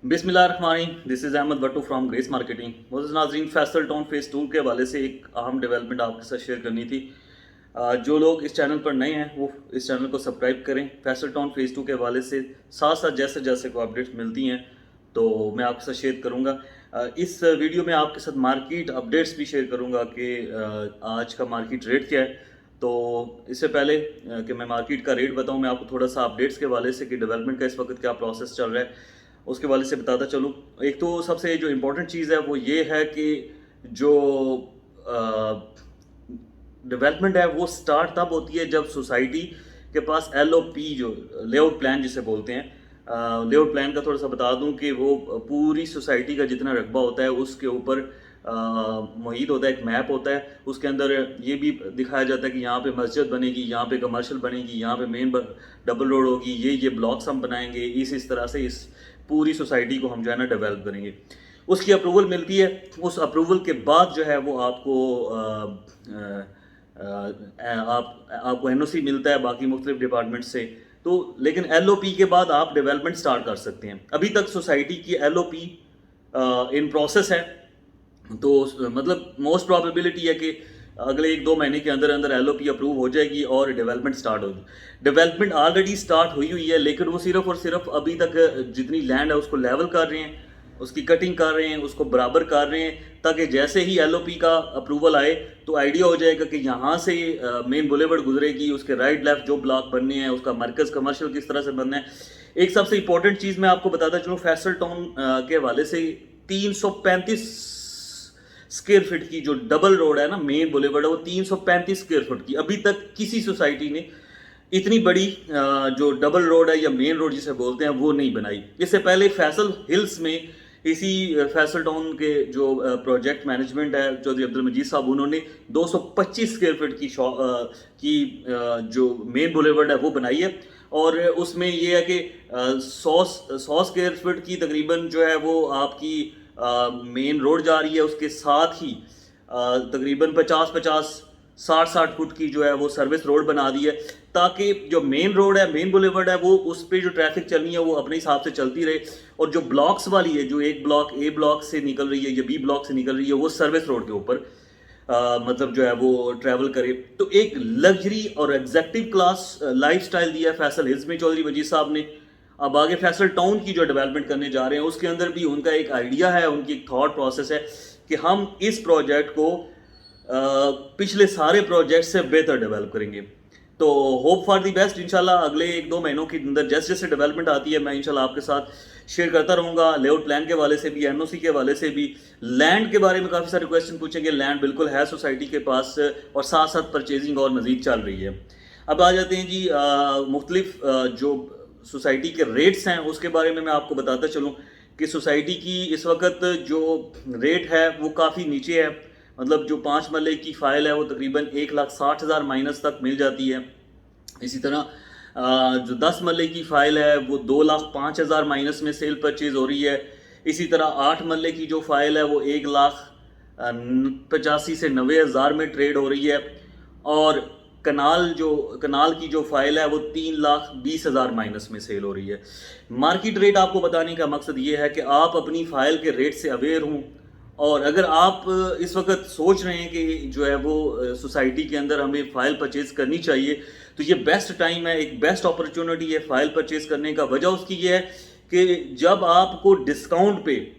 बिस्मिल्लाहिर्रहमानिर्रहीम। This is Ahmad Bhattu from Grace Marketing. मोअज़्ज़ज़ नाज़रीन, फैसल टाउन फेज़ 2 के हवाले से एक अहम डेवलपमेंट आपके साथ शेयर करनी थी। जो लोग इस चैनल पर नए हैं वो इस चैनल को सब्सक्राइब करें। फैसल टाउन फेज़ 2 के हवाले से साथ साथ जैसे जैसे को अपडेट्स मिलती हैं तो मैं आपके साथ शेयर करूँगा। इस वीडियो में आपके साथ मार्केट अपडेट्स भी शेयर करूँगा कि आज का मार्केट रेट क्या है। तो इससे पहले कि मैं मार्केट का रेट बताऊँ, मैं आपको थोड़ा सा अपडेट्स के हवाले से कि डेवलपमेंट का इस वक्त क्या प्रोसेस चल रहा है उसके वाले से बताता चलूँ। एक तो सबसे जो इम्पोर्टेंट चीज़ है वो ये है कि जो डेवलपमेंट है वो स्टार्ट तब होती है जब सोसाइटी के पास LOP, जो लेआउट प्लान जिसे बोलते हैं, लेआउट प्लान का थोड़ा सा बता दूं कि वो पूरी सोसाइटी का जितना रकबा होता है उसके ऊपर मुहित होता है, एक मैप होता है। उसके अंदर ये भी दिखाया जाता है कि यहाँ पे मस्जिद बनेगी, यहाँ पे कमर्शियल बनेगी, यहाँ पे मेन डबल रोड होगी, ये ब्लॉक्स हम बनाएंगे, इस तरह से इस पूरी सोसाइटी को हम जो है ना डेवलप करेंगे। उसकी अप्रूवल मिलती है। उस अप्रूवल के बाद जो है वो आपको NOC मिलता है बाकी मुख्तलिफ डिपार्टमेंट से। तो लेकिन LOP के बाद आप डेवलपमेंट स्टार्ट कर सकते हैं। अभी तक सोसाइटी की LOP इन प्रोसेस है, तो मतलब मोस्ट प्रोबेबिलिटी है कि अगले 1-2 महीने के अंदर अंदर LOP अप्रूव हो जाएगी और डेवलपमेंट स्टार्ट होगी। डेवलपमेंट ऑलरेडी स्टार्ट हुई है, लेकिन वो सिर्फ और सिर्फ अभी तक जितनी लैंड है उसको लेवल कर रहे हैं, उसकी कटिंग कर रहे हैं, उसको बराबर कर रहे हैं, ताकि जैसे ही LOP का अप्रूवल आए तो आइडिया हो जाएगा कि यहाँ से मेन बुलेवर्ड गुजरेगी, उसके राइट लेफ्ट जो ब्लॉक बनने हैं, उसका मरकज़ कमर्शियल किस तरह से बनना है। एक सबसे इंपॉर्टेंट चीज़ मैं आपको बताता चलूँ, फैसल टाउन के हवाले से 335 स्क्वायर फीट की जो डबल रोड है ना, मेन बुलेवर्ड है, वो 335 स्क्वायर फीट की अभी तक किसी सोसाइटी ने इतनी बड़ी जो डबल रोड है या मेन रोड जिसे बोलते हैं वो नहीं बनाई। इससे पहले फैसल हिल्स में इसी फैसल टाउन के जो प्रोजेक्ट मैनेजमेंट है चौधरी अब्दुल मजीद साहब, उन्होंने 225 स्क्वायर फीट की जो मेन बुलेवर्ड है वो बनाई है। और उसमें ये है कि 100 स्क्वायर फीट की तकरीबन जो है वो आपकी मेन रोड जा रही है, उसके साथ ही तकरीबन 50-50 60-60 फुट की जो है वो सर्विस रोड बना दी है, ताकि जो मेन रोड है, मेन बुलेवर्ड है, वो उस पर जो ट्रैफिक चलनी है वो अपने हिसाब से चलती रहे। और जो ब्लॉक्स वाली है, जो एक ब्लॉक A ब्लॉक से निकल रही है या B ब्लॉक से निकल रही है, वो सर्विस रोड के ऊपर मतलब जो है वो ट्रैवल करे। तो एक लग्जरी और एग्जेक्टिव क्लास लाइफस्टाइल दिया है फैसल हिल्स में चौधरी वजीद साहब ने। अब आगे फैसल टाउन की जो डेवलपमेंट करने जा रहे हैं उसके अंदर भी उनका एक आइडिया है, उनकी एक थॉट प्रोसेस है कि हम इस प्रोजेक्ट को पिछले सारे प्रोजेक्ट से बेहतर डेवलप करेंगे। तो होप फॉर दी बेस्ट। इंशाल्लाह अगले 1-2 महीनों के अंदर जैसे जैसे डेवलपमेंट आती है मैं इंशाल्लाह आपके साथ शेयर करता रहूँगा। लेआउट प्लान के वाले से भी, NOC के वाले से भी, लैंड के बारे में काफ़ी सारे क्वेश्चन पूछेंगे। लैंड बिल्कुल है सोसाइटी के पास और साथ साथ परचेजिंग और मज़ीद चल रही है। अब आ जाते हैं जी मुख्तलिफ जो सोसाइटी के रेट्स हैं उसके बारे में मैं आपको बताता चलूँ कि सोसाइटी की इस वक्त जो रेट है वो काफ़ी नीचे है। मतलब जो 5 मरले की फ़ाइल है वो तकरीबन 1,60,000 माइनस तक मिल जाती है। इसी तरह जो 10 मरले की फ़ाइल है वो 2,05,000 माइनस में सेल परचेज़ हो रही है। इसी तरह 8 मरले की जो फ़ाइल है वो 1,85,000 से 90,000 में ट्रेड हो रही है। और कनाल की जो फाइल है वो 3,20,000 माइनस में सेल हो रही है। मार्केट रेट आपको बताने का मकसद ये है कि आप अपनी फाइल के रेट से अवेयर हों। और अगर आप इस वक्त सोच रहे हैं कि जो है वो सोसाइटी के अंदर हमें फ़ाइल परचेज़ करनी चाहिए, तो ये बेस्ट टाइम है, एक बेस्ट अपॉर्चुनिटी है फ़ाइल परचेज़ करने का। वजह उसकी ये है कि जब आपको डिस्काउंट पे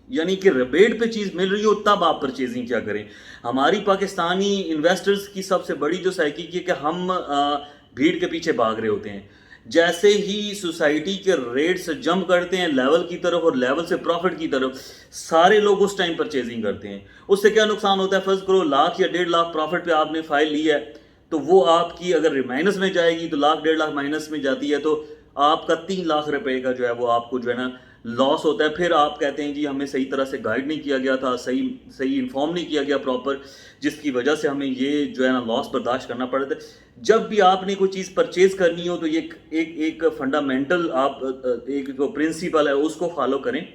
यानी कि रिबेट पे चीज़ मिल रही हो तब आप परचेजिंग क्या करें। हमारी पाकिस्तानी इन्वेस्टर्स की सबसे बड़ी जो साइकी है कि हम भीड़ के पीछे भाग रहे होते हैं। जैसे ही सोसाइटी के रेट्स जंप करते हैं लेवल की तरफ और लेवल से प्रॉफिट की तरफ, सारे लोग उस टाइम परचेजिंग करते हैं। उससे क्या नुकसान होता है, फर्ज करो 1,00,000 या 1.5 लाख प्रॉफिट पे आपने फाइल ली है, तो वो आपकी अगर माइनस में जाएगी तो 1,00,000-1.5 लाख माइनस में जाती है, तो आपका 3 लाख रुपए का जो है वो आपको जो है ना लॉस होता है। फिर आप कहते हैं जी हमें सही तरह से गाइड नहीं किया गया था, सही इन्फॉर्म नहीं किया गया प्रॉपर, जिसकी वजह से हमें ये जो है ना लॉस बर्दाश्त करना पड़ा था। जब भी आपने कोई चीज़ परचेज करनी हो तो ये एक फंडामेंटल आप एक जो प्रिंसिपल है उसको फॉलो करें।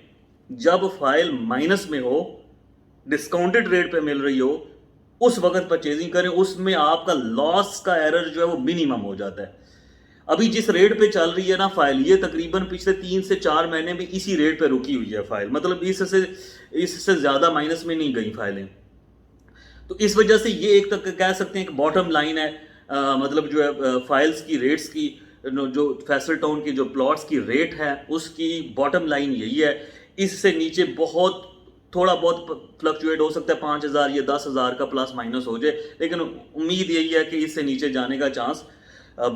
जब फाइल माइनस में हो, डिस्काउंटेड रेट पे मिल रही हो, उस वक्त परचेजिंग करें, उसमें आपका लॉस का एरर जो है वो मिनिमम हो जाता है। ابھی جس ریٹ پہ چل رہی ہے نا فائل، یہ تقریباً پچھلے 3 سے 4 مہینے میں اسی ریٹ پہ رکی ہوئی ہے فائل، مطلب اس سے زیادہ مائنس میں نہیں گئی فائلیں. تو اس وجہ سے یہ ایک تک کہہ سکتے ہیں کہ باٹم لائن ہے، مطلب جو ہے فائلز کی ریٹس کی، جو فیصل ٹاؤن کی جو پلاٹس کی ریٹ ہے اس کی باٹم لائن یہی ہے. اس سے نیچے بہت تھوڑا بہت فلکچویٹ ہو سکتا ہے، 5,000 یا 10,000 کا پلس مائنس ہو جائے، لیکن امید یہی ہے کہ اس سے نیچے جانے کا چانس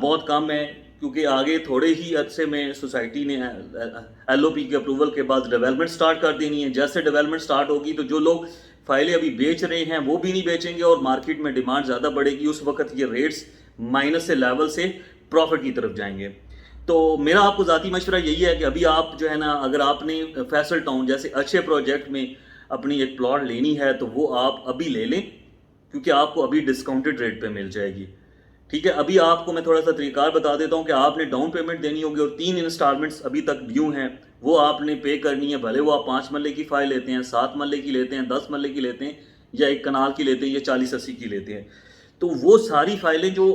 بہت کم ہے، کیونکہ آگے تھوڑے ہی عرصے میں سوسائٹی نے ایل او پی کے اپروول کے بعد ڈیولپمنٹ سٹارٹ کر دینی ہے. جیسے ڈیولپمنٹ سٹارٹ ہوگی تو جو لوگ فائلیں ابھی بیچ رہے ہیں وہ بھی نہیں بیچیں گے، اور مارکیٹ میں ڈیمانڈ زیادہ بڑھے گی، اس وقت یہ ریٹس مائنس سے لیول سے پروفٹ کی طرف جائیں گے. تو میرا آپ کو ذاتی مشورہ یہی ہے کہ ابھی آپ جو ہے نا، اگر آپ نے فیصل ٹاؤن جیسے اچھے پروجیکٹ میں اپنی ایک پلاٹ لینی ہے تو وہ آپ ابھی لے لیں، کیونکہ آپ کو ابھی ڈسکاؤنٹڈ ریٹ پہ مل جائے گی. ٹھیک ہے، ابھی آپ کو میں تھوڑا سا طریقہ کار بتا دیتا ہوں کہ آپ نے ڈاؤن پیمنٹ دینی ہوگی، اور 3 انسٹالمنٹس ابھی تک ڈیو ہیں، وہ آپ نے پے کرنی ہے. بھلے وہ آپ 5 مرلے کی فائل لیتے ہیں، 7 مرلے کی لیتے ہیں، 10 مرلے کی لیتے ہیں، یا 1 کنال کی لیتے ہیں، یا 40-80 کی لیتے ہیں. تو وہ ساری فائلیں جو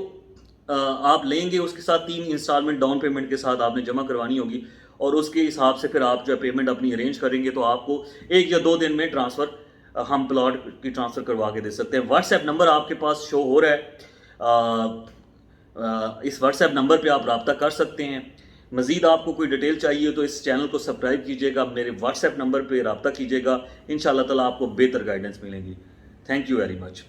آپ لیں گے اس کے ساتھ 3 انسٹالمنٹ ڈاؤن پیمنٹ کے ساتھ آپ نے جمع کروانی ہوگی، اور اس کے حساب سے پھر آپ جو ہے پیمنٹ اپنی ارینج کریں گے تو آپ کو 1 یا 2 دن میں ٹرانسفر، ہم پلاٹ کی ٹرانسفر کروا کے دے سکتے ہیں. واٹس ایپ نمبر آپ کے پاس شو ہو رہا ہے، اس واٹس ایپ نمبر پہ آپ رابطہ کر سکتے ہیں. مزید آپ کو کوئی ڈیٹیل چاہیے تو اس چینل کو سبسکرائب کیجیے گا، میرے واٹس ایپ نمبر پہ رابطہ کیجیے گا، انشاءاللہ تعالیٰ آپ کو بہتر گائیڈنس ملے گی. Thank you very much.